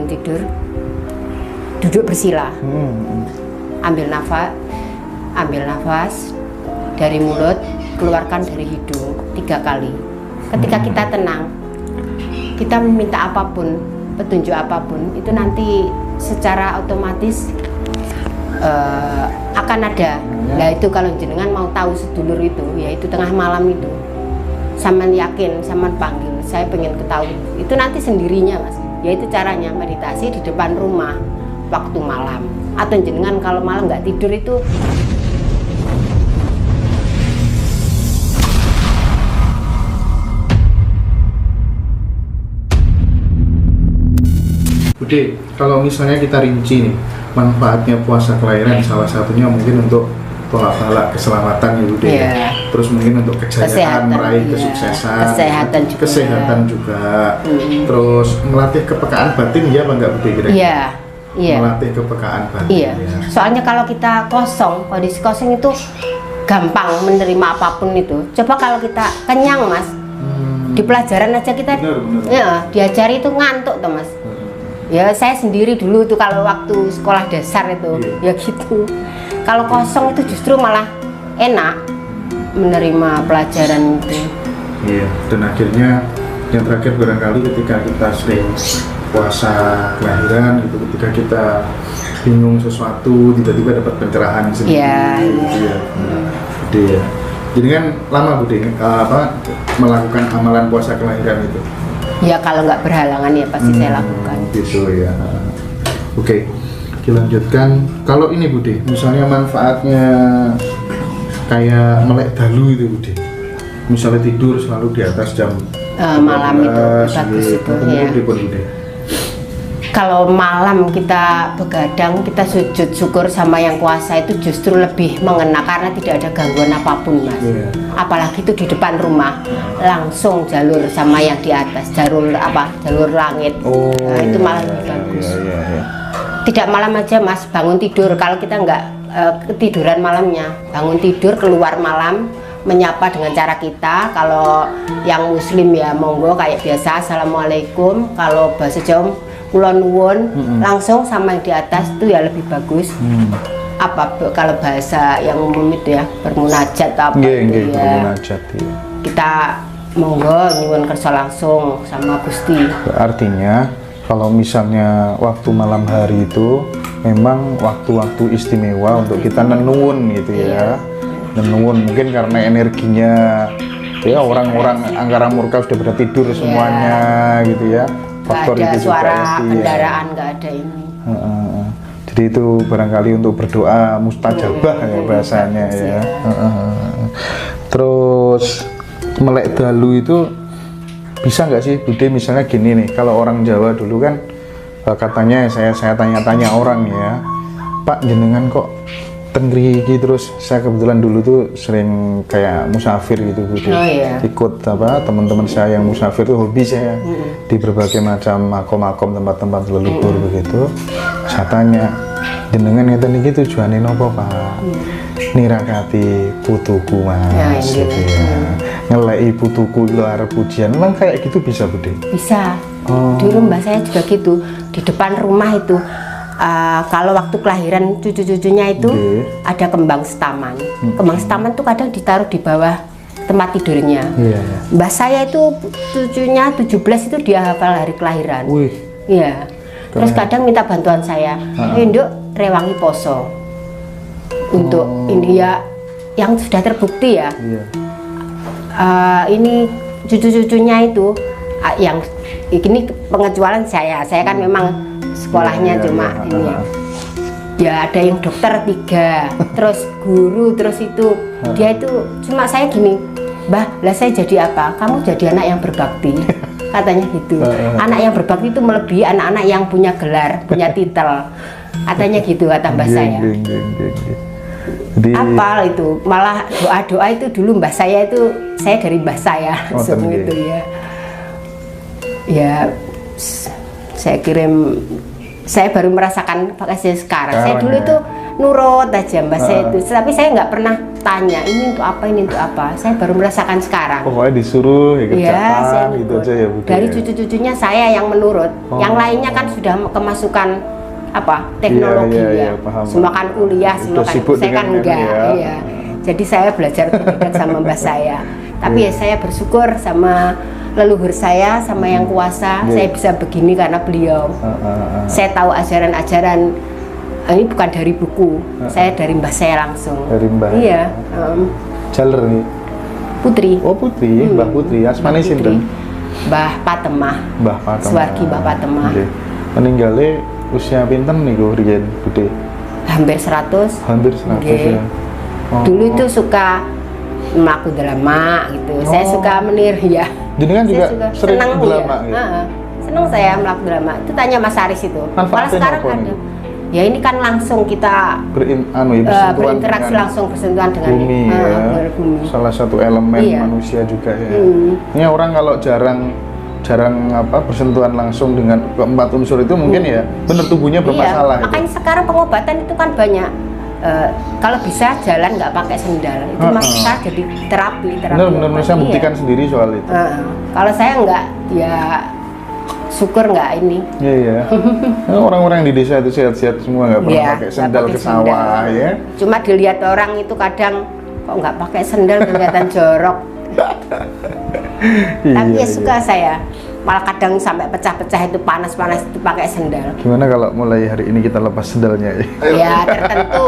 bangun tidur, duduk bersila, ambil nafas dari mulut, keluarkan dari hidung 3 kali. Ketika kita tenang, kita meminta apapun, petunjuk apapun, itu nanti secara otomatis akan ada. Nah itu kalau jenengan mau tahu sedulur itu, yaitu tengah malam itu, saman yakin, saman panggil, saya pengen ketahui, itu nanti sendirinya mas. Yaitu caranya meditasi di depan rumah waktu malam, atau jenengan kalau malam nggak tidur itu. Bude, kalau misalnya kita rinci nih manfaatnya puasa kelahiran, salah satunya mungkin untuk tolak balak keselamatan ya Bude, terus mungkin untuk kejayaan, meraih kesuksesan, kesehatan juga, terus melatih kepekaan batin ya Bang, nggak Bude kira-kira? Melatih kepekaan batin. Ya. Soalnya kalau kita kosong, kondisi kosong itu gampang menerima apapun itu. Coba kalau kita kenyang mas, di pelajaran aja kita ya diajari itu ngantuk tuh mas. Ya saya sendiri dulu tuh kalau waktu sekolah dasar itu ya gitu. Kalau kosong itu justru malah enak menerima pelajaran itu. Iya, dan akhirnya yang terakhir barangkali ketika kita sering puasa kelahiran gitu, ketika kita bingung sesuatu tiba-tiba dapat pencerahan sendiri. Iya. Jadi kan lama Bude melakukan amalan puasa kelahiran itu. Ya kalau nggak berhalangan ya pasti saya lakukan. Gitu ya. Oke, dilanjutkan. Kalau ini Bude, misalnya manfaatnya kayak melek dalu itu Bude. Misalnya tidur selalu di atas jam malam itu bagus itu ya. Bude. Kalau malam kita begadang, kita sujud syukur sama yang kuasa itu justru lebih mengena karena tidak ada gangguan apapun mas. Apalagi itu di depan rumah, langsung jalur sama yang di atas, jalur langit. Nah, itu malah lebih bagus. Tidak malam aja mas, bangun tidur kalau kita nggak ketiduran malamnya, bangun tidur keluar malam, menyapa dengan cara kita. Kalau yang muslim ya monggo kayak biasa, assalamualaikum. Kalau bahasa Jawa kulon nuwun, langsung sama yang di atas itu ya lebih bagus. Kalau bahasa yang umum itu ya bermunajat apa itu ya. Bermunajat, ya. Kita monggo nyuwun kersa langsung sama Gusti. Artinya kalau misalnya waktu malam hari itu memang waktu-waktu istimewa untuk kita nenun gitu ya. Nenun mungkin karena energinya ya orang-orang angkara murka sudah pada tidur semuanya gitu ya. Faktor ada itu suara juga, kendaraan nggak ada ini. Jadi itu barangkali untuk berdoa mustajabah ya bahasanya ya. Terus melek dalu itu bisa nggak sih Bude, misalnya gini nih, kalau orang Jawa dulu kan katanya saya tanya-tanya orang ya, Pak jenengan kok tengriki, terus saya kebetulan dulu tuh sering kayak musafir gitu Bude. Ikut teman-teman saya yang musafir tuh hobi saya di berbagai macam makom-makom tempat-tempat leluhur begitu. Saya tanya jenengan ngeten iki tujuane napa Pak? Nirakati putuku mas gitu ya. Ngeleki putuku itu arep pujian. Memang kayak gitu bisa Bude? Bisa. Dulu mbak saya juga gitu di depan rumah itu. Kalau waktu kelahiran cucu-cucunya itu ada kembang setaman. Kembang setaman tuh kadang ditaruh di bawah tempat tidurnya. Mbah saya itu cucunya 17 itu dia hafal hari kelahiran. Iya. Terus kadang minta bantuan saya, Nduk rewangi poso. Untuk ini ya yang sudah terbukti ya. Ini cucu-cucunya itu yang ini pengecualian saya kan memang sekolahnya cuma ini ya ada yang dokter 3 terus guru, terus itu dia itu cuma saya gini, Mbah lah saya jadi apa? Kamu jadi anak yang berbakti katanya gitu. Anak yang berbakti itu melebihi anak-anak yang punya gelar, punya titel katanya gitu kata mbah saya. Apal itu malah doa-doa itu dulu mbah saya itu saya dari mbah saya semua itu ya saya kirim. Saya baru merasakan vaksin sekarang. Saya dulu itu nurut aja mbak saya itu. Tapi saya nggak pernah tanya ini untuk apa, ini untuk apa. Saya baru merasakan sekarang. Pokoknya disuruh ya kerjakan saya gitu ngikut. aja ya Bu. Dari cucu-cucunya saya yang menurut, yang lainnya kan sudah kemasukan apa teknologi Iya, ya. paham. Semua kan kuliah, semua kan sibuk saya kan dengan enggak. ya. Iya. Jadi saya belajar dekat sama mbak saya. Tapi ya saya bersyukur sama leluhur saya, sama yang kuasa. Saya bisa begini karena beliau. Saya tahu ajaran-ajaran ini bukan dari buku, saya dari mbah saya langsung. Dari mbah. Iya. Jaler nih. Putri. Oh Putri, Mbah Putri. Asmane sinten? Mbah Patemah. Mbah Patemah. Suwargi Mbah Patemah. Nggih. Meninggalnya usia pinten niku riyen Bude? Hampir 100. Hampir 100 Nggih. ya. Oh. Dulu itu suka melaku drama gitu. Saya suka menir ya. Jenengan juga Saya sering senang drama ya. gitu? Senang saya melaku drama. Itu tanya Mas Aris itu. Malah Manfaatnya sekarang apa ada. nih? Ya ini kan langsung kita bersentuhan berinteraksi dengan langsung, bersentuhan dengan bumi ya. bumi. Salah satu elemen Iya. manusia juga ya. Ini orang kalau jarang apa bersentuhan langsung dengan keempat unsur itu mungkin ya benar tubuhnya bermasalah. Iya, makanya sekarang pengobatan itu kan banyak. Kalau bisa jalan nggak pakai sendal itu masih saya jadi terapi. Benar-benar saya buktikan sendiri soal itu. Kalau saya nggak ya syukur nggak ini. Iya. Orang-orang di desa itu sehat-sehat semua nggak pernah Iya, pakai nggak sendal pakai ke sawah ya. Cuma dilihat orang itu kadang kok nggak pakai sendal kelihatan jorok. Tapi ya suka saya. Malah kadang sampai pecah-pecah itu panas-panas itu pakai sendal. Gimana kalau mulai hari ini kita lepas sendalnya ya? Ya tertentu.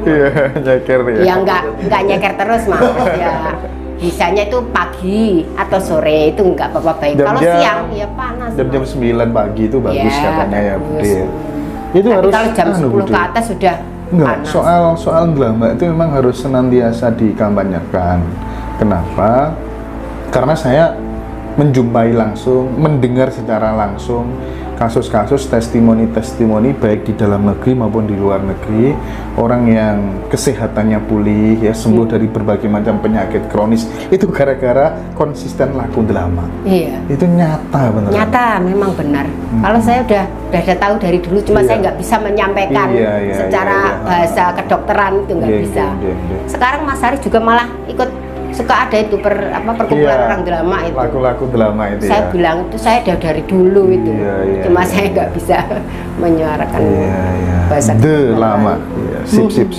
Iya, nyeker ya. Ya nggak nyeker terus mas. Ya bisanya itu pagi atau sore itu nggak apa-apa baik. Kalau siang ya panas. Jam 9 pagi itu bagus Ya, katanya ya bagus. Bude ya. Itu Tapi harus kalau jam 10 Bude. ke atas sudah Enggak, panas. soal drama itu memang harus senantiasa dikampanyekan. Kenapa? Karena saya menjumpai langsung, mendengar secara langsung kasus-kasus testimoni-testimoni baik di dalam negeri maupun di luar negeri, orang yang kesehatannya pulih ya, sembuh dari berbagai macam penyakit kronis itu gara-gara konsisten laku drama. Iya. Itu nyata benar. Nyata memang benar. Kalau saya udah tahu dari dulu, cuma Iya. saya nggak bisa menyampaikan Iya, secara bahasa kedokteran itu nggak Iya, bisa. iya, iya. Sekarang Mas Ari juga malah ikut suka ada itu perkumpulan Iya, orang drama itu. laku-laku drama itu Saya ya. bilang itu saya dari dulu itu. Iya, iya, Cuma iya. saya nggak bisa menyuarakan Iya. bahasa Lama. Iya, sip.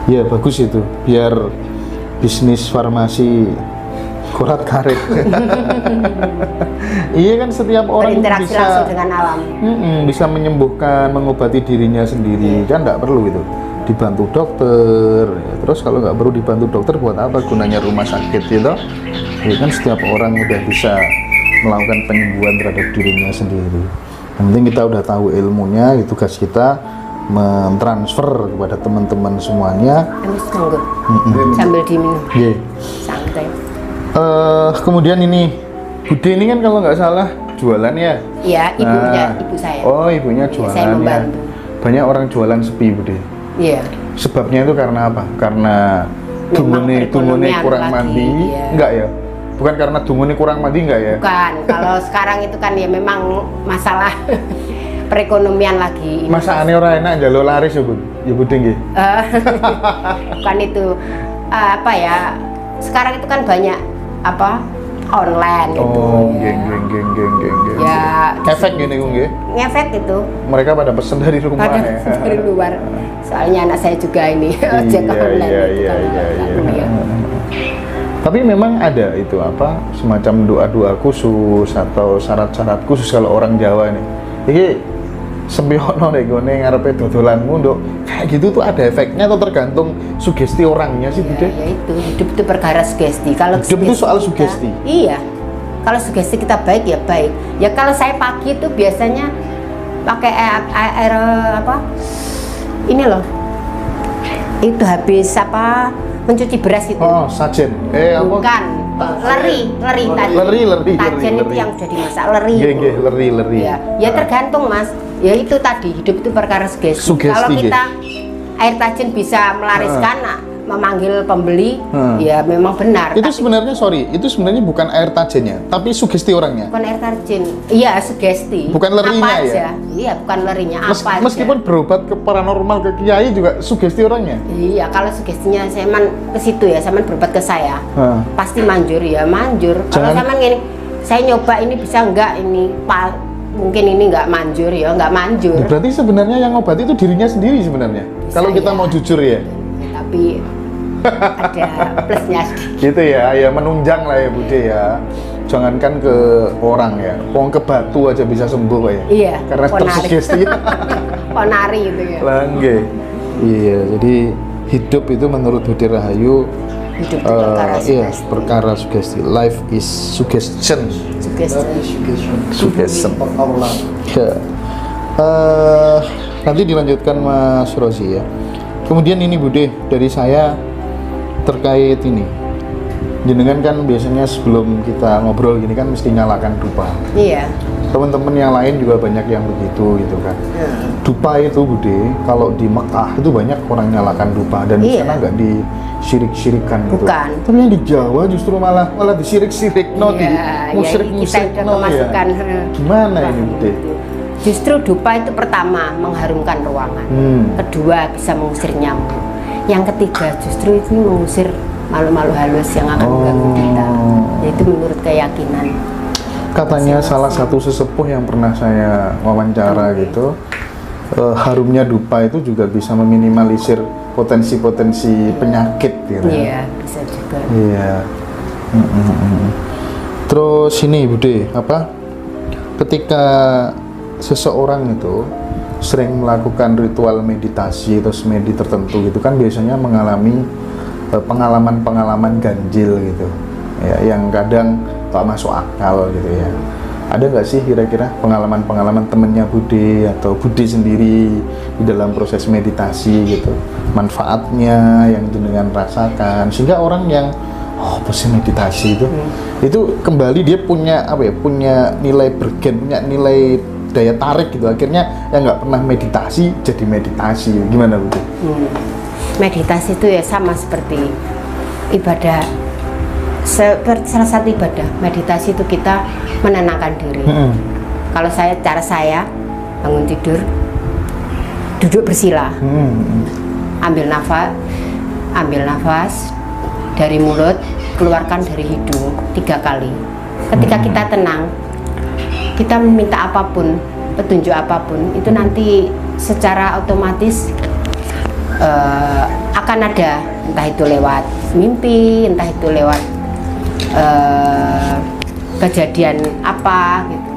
Iya, bagus itu. Biar bisnis farmasi kurat karet. Iya kan setiap orang berinteraksi bisa langsung dengan alam. bisa menyembuhkan, mengobati dirinya sendiri. Kan nggak perlu itu dibantu dokter. Ya, terus kalau nggak perlu dibantu dokter, buat apa gunanya rumah sakit gitu? Ya kan setiap orang udah bisa melakukan penyembuhan terhadap dirinya sendiri. Yang penting kita udah tahu ilmunya, tugas kita mentransfer kepada teman-teman semuanya. Terus monggo sambil diminum Iya. santai. Kemudian ini Bude ini kan kalau nggak salah jualan ya? Iya, ibunya, Nah, ibu saya. Oh, ibunya jualan saya ya. membantu. Banyak orang jualan sepi Bude. Iya. Sebabnya itu karena apa? Karena Memang dungune perekonomian kurang lagi, mandi, iya. enggak ya? Bukan karena dungune kurang mandi enggak ya? Bukan, kalau sekarang itu kan ya memang masalah perekonomian lagi. Masa aneh orang enak jalur laris ya Bun? Ya Bude nggih. Bukan itu apa ya? Sekarang itu kan banyak apa online gitu. Oh, ya. geng. Ya, Efek gini gue nggih. ngefek itu. Mereka pada pesen dari rumah Pada ya. dari luar. Soalnya anak saya juga ini ojek online. Iya. Iya. Tapi memang ada itu apa semacam doa-doa khusus atau syarat-syarat khusus kalau orang Jawa nih. Iki sembiono nek gone ngarepe dodolanmu nduk. Kayak gitu tuh ada efeknya atau tergantung sugesti orangnya sih, Bude? Ya itu, hidup itu perkara sugesti. Kalau Hidup itu soal kita- sugesti. Iya. Kalau sugesti kita baik ya baik. Ya kalau saya pagi itu biasanya pakai air apa? Ini loh. Itu habis apa? Mencuci beras itu. Oh, sajen. Apa? Bukan. Leri tadi. Leri. Tajen itu yang sudah dimasak leri. Nggih, leri. Ya, ya tergantung Mas. Ya itu tadi hidup itu perkara sugesti. Sugesti, Kalau nggih. kita air tajen bisa melariskan, nah, memanggil pembeli, ya memang benar. Itu sebenarnya itu sebenarnya bukan air tajennya, tapi sugesti orangnya. Bukan air terjun, iya sugesti. Bukan lerinya apa ya? aja. Iya, bukan lerinya. Apa aja. Meskipun berobat ke paranormal ke kiai juga sugesti orangnya. Iya, kalau sugestinya saya ke situ ya, saya berobat ke saya, pasti manjur ya manjur. Kalau saya gini, saya nyoba ini bisa enggak ini mungkin ini nggak manjur ya, nggak manjur. Berarti sebenarnya yang obat itu dirinya sendiri sebenarnya. Kalau kita mau jujur ya. Tapi ada plusnya sedikit. Gitu ya, ya menunjang lah ya Bude ya. Jangankan ke orang ya, ke batu aja bisa sembuh Pak ya. Iya. Karena tersugesti. Ponari itu ya. Langge. Iya, jadi hidup itu menurut Bude Rahayu hidup itu perkara sugesti. perkara sugesti. Life is suggestion. Suggestion. Ya. Nanti dilanjutkan Mas Rozi ya. Kemudian ini Bude dari saya terkait ini. Jenengan kan biasanya sebelum kita ngobrol gini kan mesti nyalakan dupa. Iya. Teman-teman yang lain juga banyak yang begitu gitu kan. Dupa itu Bude, kalau di Mekah itu banyak orang nyalakan dupa dan di sana nggak disirik-sirikan gitu. Bukan. Tapi yang di Jawa justru malah disirik-sirik, di musrik-musrik ya. Gimana ini Bude? Justru dupa itu pertama mengharumkan ruangan, kedua bisa mengusir nyamuk, yang ketiga justru itu mengusir malu-malu halus yang akan mengganggu kita. Itu menurut keyakinan. Katanya salah satu sesepuh yang pernah saya wawancara gitu, harumnya dupa itu juga bisa meminimalisir potensi-potensi penyakit gitu. Iya, bisa juga. Iya. Terus ini Bude, ketika seseorang itu sering melakukan ritual meditasi atau semedi tertentu gitu kan biasanya mengalami pengalaman-pengalaman ganjil gitu ya, yang kadang tak masuk akal gitu ya. Ada nggak sih kira-kira pengalaman-pengalaman temennya Bude atau Bude sendiri di dalam proses meditasi gitu, manfaatnya yang jenengan rasakan sehingga orang yang proses meditasi itu kembali dia punya punya nilai bergen, punya nilai daya tarik gitu, akhirnya yang nggak pernah meditasi jadi meditasi. Gimana Bude? Meditasi itu ya sama seperti ibadah, salah satu ibadah. Meditasi itu kita menenangkan diri. Kalau cara saya bangun tidur, duduk bersila, ambil nafas dari mulut, keluarkan dari hidung 3 kali. Ketika kita tenang, kita meminta apapun, petunjuk apapun, itu nanti secara otomatis akan ada, entah itu lewat mimpi, entah itu lewat kejadian apa gitu.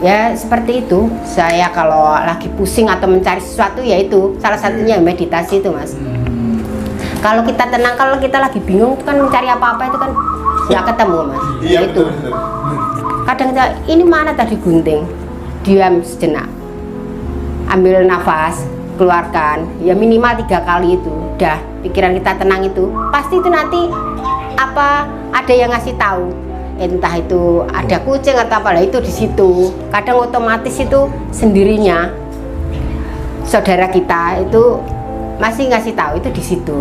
Ya seperti itu. Saya kalau lagi pusing atau mencari sesuatu, ya itu salah satunya meditasi itu Mas. Kalau kita tenang, kalau kita lagi bingung kan mencari apa-apa itu kan nggak ketemu Mas. Iya itu. Betul. Kadang kita, ini mana tadi gunting, diam sejenak, ambil nafas, keluarkan, ya minimal 3 kali itu, udah pikiran kita tenang itu, pasti itu nanti ada yang ngasih tahu, entah itu ada kucing atau apa, itu di situ. Kadang otomatis itu sendirinya saudara kita itu masih ngasih tahu itu di situ.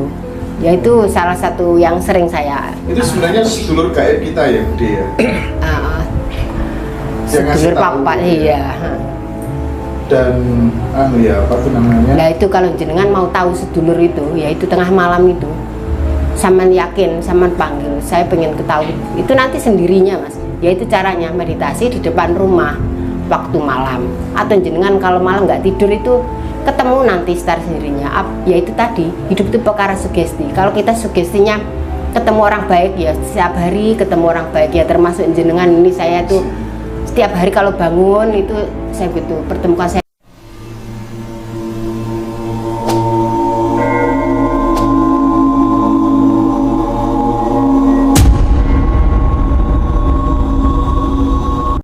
Ya itu salah satu yang sering saya. Itu sebenarnya sedulur gaib kita ya Bude ya. Sedulur papa, iya. Dan apa tuh namanya? Nah itu kalau jenengan mau tahu sedulur itu, ya itu tengah malam itu, saman yakin, saman panggil, saya pengen ketahui, itu nanti sendirinya Mas. Ya itu caranya meditasi di depan rumah waktu malam, atau jenengan kalau malam nggak tidur itu ketemu nanti secara sendirinya. Ya itu tadi, hidup itu perkara sugesti. Kalau kita sugestinya ketemu orang baik, ya setiap hari ketemu orang baik, ya termasuk jenengan ini. Saya tuh setiap hari kalau bangun itu saya pertemukan saya